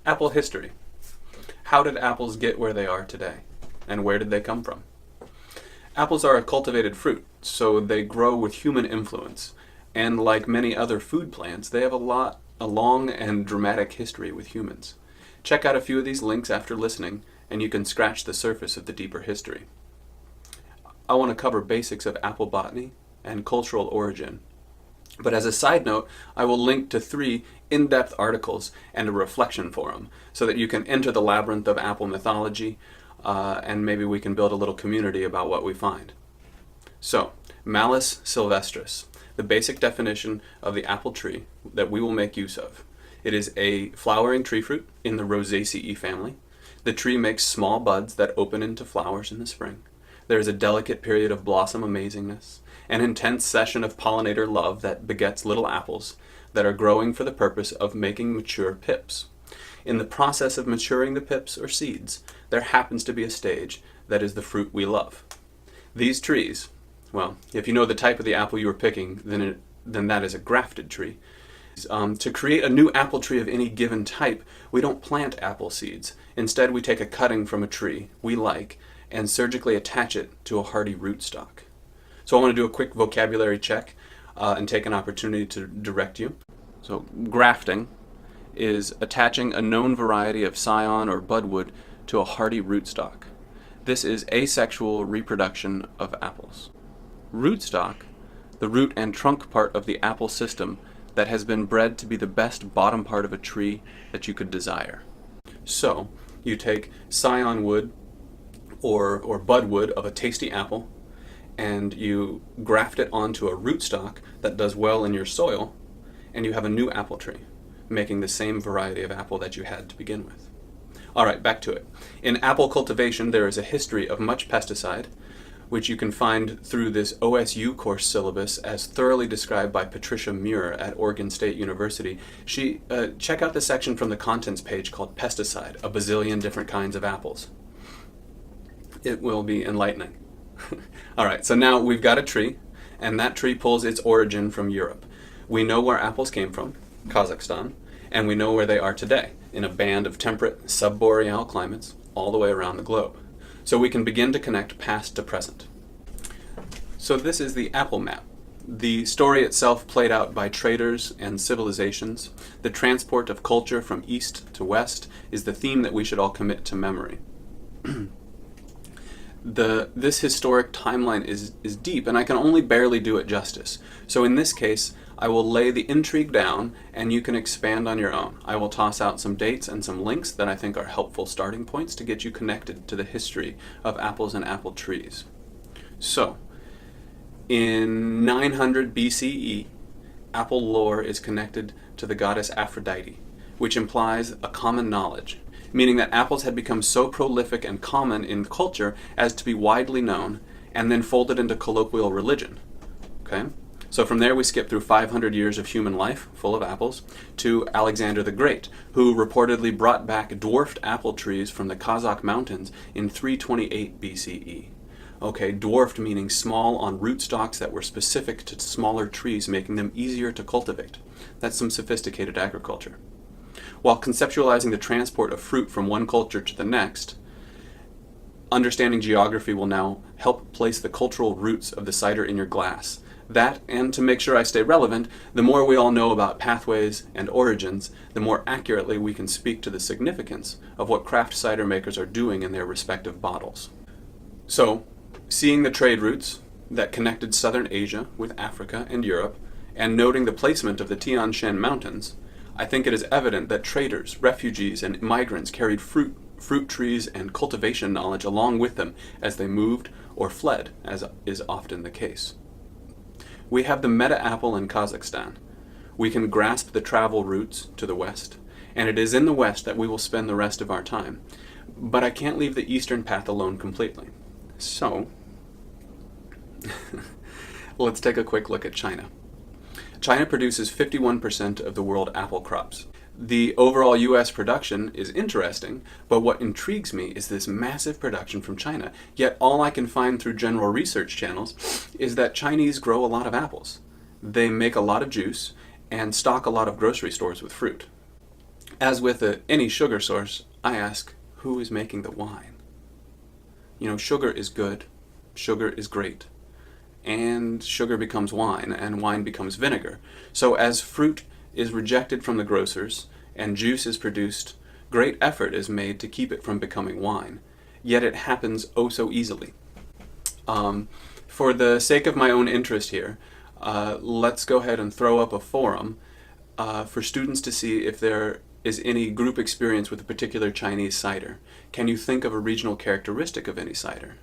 Apple history. How did apples get where they are today? And where did they come from? Apples are a cultivated fruit, so they grow with human influence. And like many other food plants, they have a long and dramatic history with humans. Check out a few of these links after listening, and you can scratch the surface of the deeper history. I want to cover basics of apple botany and cultural origin. But as a side note, I will link to 3 in-depth articles and a reflection forum so that you can enter the labyrinth of apple mythology and maybe we can build a little community about what we find. So, Malus sylvestris, the basic definition of the apple tree that we will make use of. It is a flowering tree fruit in the Rosaceae family. The tree makes small buds that open into flowers in the spring. There is a delicate period of blossom amazingness, an intense session of pollinator love that begets little apples that are growing for the purpose of making mature pips. In the process of maturing the pips or seeds, there happens to be a stage that is the fruit we love. These trees, well, if you know the type of the apple you are picking, then that is a grafted tree. To create a new apple tree of any given type, we don't plant apple seeds. Instead, we take a cutting from a tree we like and surgically attach it to a hardy rootstock. So I want to do a quick vocabulary check and take an opportunity to direct you. So grafting is attaching a known variety of scion or budwood to a hardy rootstock. This is asexual reproduction of apples. Rootstock, the root and trunk part of the apple system that has been bred to be the best bottom part of a tree that you could desire. So you take scion wood or budwood of a tasty apple, and you graft it onto a rootstock that does well in your soil, and you have a new apple tree, making the same variety of apple that you had to begin with. All right, back to it. In apple cultivation, there is a history of much pesticide, which you can find through this OSU course syllabus as thoroughly described by Patricia Muir at Oregon State University. Check out the section from the contents page called Pesticide, a bazillion different kinds of apples. It will be enlightening. All right, so now we've got a tree, and that tree pulls its origin from Europe. We know where apples came from, Kazakhstan, and we know where they are today, in a band of temperate subboreal climates all the way around the globe. So we can begin to connect past to present. So this is the apple map. The story itself played out by traders and civilizations. The transport of culture from east to west is the theme that we should all commit to memory. This historic timeline is deep, and I can only barely do it justice. So in this case, I will lay the intrigue down, and you can expand on your own. I will toss out some dates and some links that I think are helpful starting points to get you connected to the history of apples and apple trees. So, in 900 BCE, apple lore is connected to the goddess Aphrodite, which implies a common knowledge, meaning that apples had become so prolific and common in culture as to be widely known and then folded into colloquial religion. Okay? So from there we skip through 500 years of human life, full of apples, to Alexander the Great, who reportedly brought back dwarfed apple trees from the Kazakh mountains in 328 BCE. Okay, dwarfed meaning small on rootstocks that were specific to smaller trees, making them easier to cultivate. That's some sophisticated agriculture. While conceptualizing the transport of fruit from one culture to the next, understanding geography will now help place the cultural roots of the cider in your glass. That, and to make sure I stay relevant, the more we all know about pathways and origins, the more accurately we can speak to the significance of what craft cider makers are doing in their respective bottles. So, seeing the trade routes that connected southern Asia with Africa and Europe, and noting the placement of the Tian Shan Mountains, I think it is evident that traders, refugees, and migrants carried fruit trees and cultivation knowledge along with them as they moved or fled, as is often the case. We have the meta apple in Kazakhstan. We can grasp the travel routes to the west, and it is in the west that we will spend the rest of our time. But I can't leave the eastern path alone completely. So, let's take a quick look at China. China produces 51% of the world apple crops. The overall US production is interesting, but what intrigues me is this massive production from China. Yet all I can find through general research channels is that Chinese grow a lot of apples. They make a lot of juice and stock a lot of grocery stores with fruit. As with any sugar source, I ask, who is making the wine? You know, sugar is good, sugar is great, and sugar becomes wine, and wine becomes vinegar. So as fruit is rejected from the grocers, and juice is produced, great effort is made to keep it from becoming wine. Yet it happens oh so easily. For the sake of my own interest here, let's go ahead and throw up a forum for students to see if there is any group experience with a particular Chinese cider. Can you think of a regional characteristic of any cider?